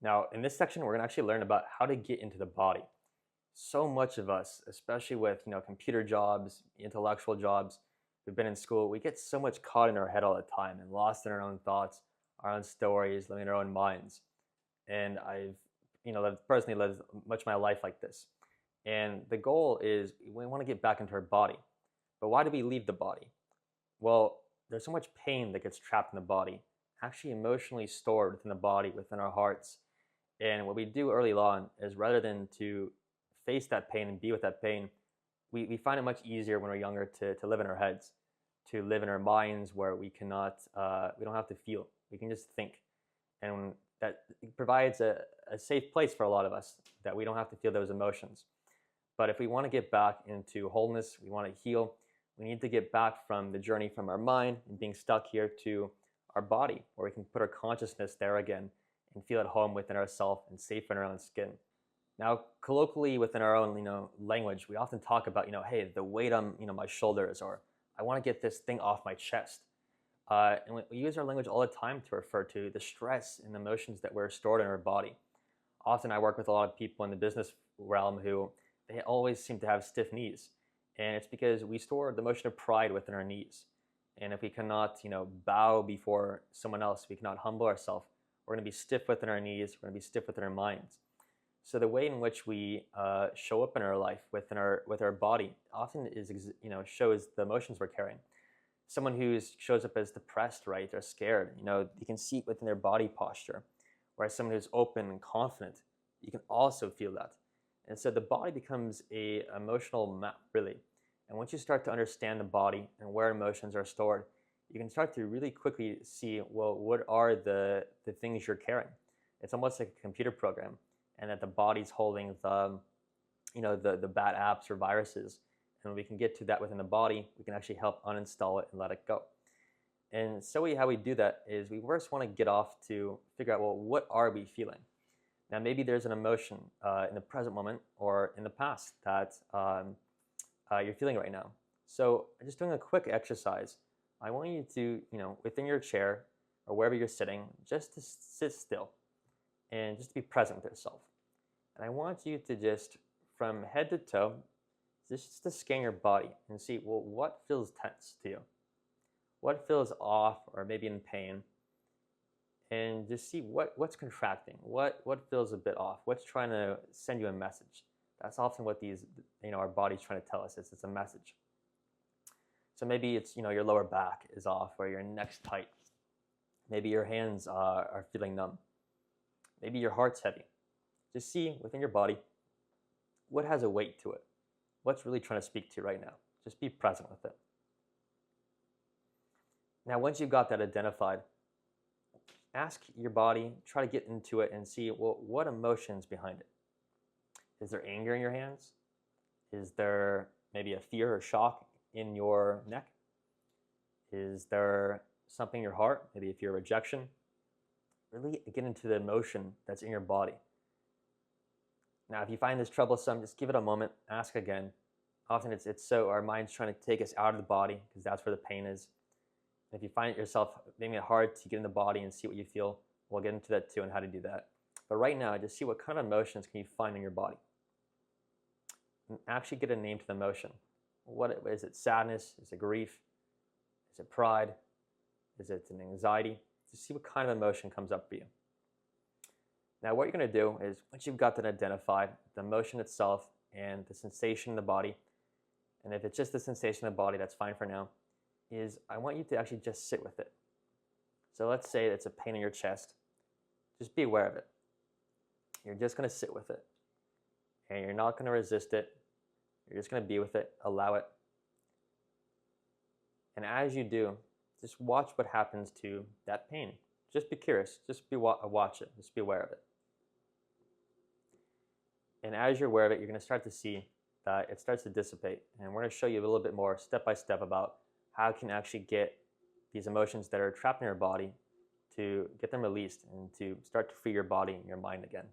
Now, in this section, we're going to actually learn about how to get into the body. So much of us, especially with computer jobs, intellectual jobs, we've been in school, we get so much caught in our head all the time and lost in our own thoughts, our own stories, living in our own minds. And I've personally lived much of my life like this. And the goal is we want to get back into our body. But why do we leave the body? Well, there's so much pain that gets trapped in the body, actually emotionally stored within the body, within our hearts. And what we do early on is rather than to face that pain and be with that pain, we find it much easier when we're younger to live in our heads, to live in our minds where we don't have to feel. We can just think. And that provides a safe place for a lot of us that we don't have to feel those emotions. But if we want to get back into wholeness, we want to heal, we need to get back from the journey from our mind and being stuck here to our body, where we can put our consciousness there again and feel at home within ourselves and safe in our own skin. Now, colloquially within our own language, we often talk about hey, the weight on my shoulders, or I want to get this thing off my chest. And we use our language all the time to refer to the stress and emotions that were stored in our body. Often I work with a lot of people in the business realm who they always seem to have stiff knees. And it's because we store the emotion of pride within our knees. And if we cannot, bow before someone else, we cannot humble ourselves, we're going to be stiff within our knees, we're going to be stiff within our minds. So the way in which we show up in our life with our body often shows the emotions we're carrying. Someone who shows up as depressed, right, or scared, you can see it within their body posture. Whereas someone who's open and confident, you can also feel that. And so the body becomes a emotional map, really. And once you start to understand the body and where emotions are stored, you can start to really quickly see, well, what are the things you're carrying? It's almost like a computer program, and that the body's holding the bad apps or viruses. And when we can get to that within the body, we can actually help uninstall it and let it go. And so how we do that is we first want to get off to figure out, well, what are we feeling? Now, maybe there's an emotion in the present moment or in the past that you're feeling right now. So just doing a quick exercise, I want you to, within your chair or wherever you're sitting, just to sit still and just to be present with yourself. And I want you to just, from head to toe, just to scan your body and see, well, what feels tense to you? What feels off or maybe in pain? And just see what's contracting, what feels a bit off, what's trying to send you a message. That's often what our body's trying to tell us. It's a message. So maybe it's, your lower back is off or your neck's tight. Maybe your hands are feeling numb. Maybe your heart's heavy. Just see within your body what has a weight to it. What's really trying to speak to you right now. Just be present with it. Now, once you've got that identified, ask your body, try to get into it and see, well, what emotion's behind it? Is there anger in your hands? Is there maybe a fear or shock in your neck? Is there something in your heart, maybe a fear of rejection? Really get into the emotion that's in your body. Now, if you find this troublesome, just give it a moment, ask again. Often it's so our mind's trying to take us out of the body because that's where the pain is. And if you find it yourself making it hard to get in the body and see what you feel, we'll get into that too and how to do that. But right now, just see what kind of emotions can you find in your body. And actually get a name to the emotion. What is it? Sadness? Is it grief? Is it pride? Is it an anxiety? Just see what kind of emotion comes up for you. Now, what you're going to do is, once you've got that identified, the emotion itself and the sensation in the body, and if it's just the sensation in the body, that's fine for now, is I want you to actually just sit with it. So let's say it's a pain in your chest. Just be aware of it. You're just going to sit with it. And you're not going to resist it. You're just going to be with it, allow it. And as you do, just watch what happens to that pain. Just be curious. Just watch it. Just be aware of it. And as you're aware of it, you're going to start to see that it starts to dissipate. And we're going to show you a little bit more step by step about how you can actually get these emotions that are trapped in your body to get them released and to start to free your body and your mind again.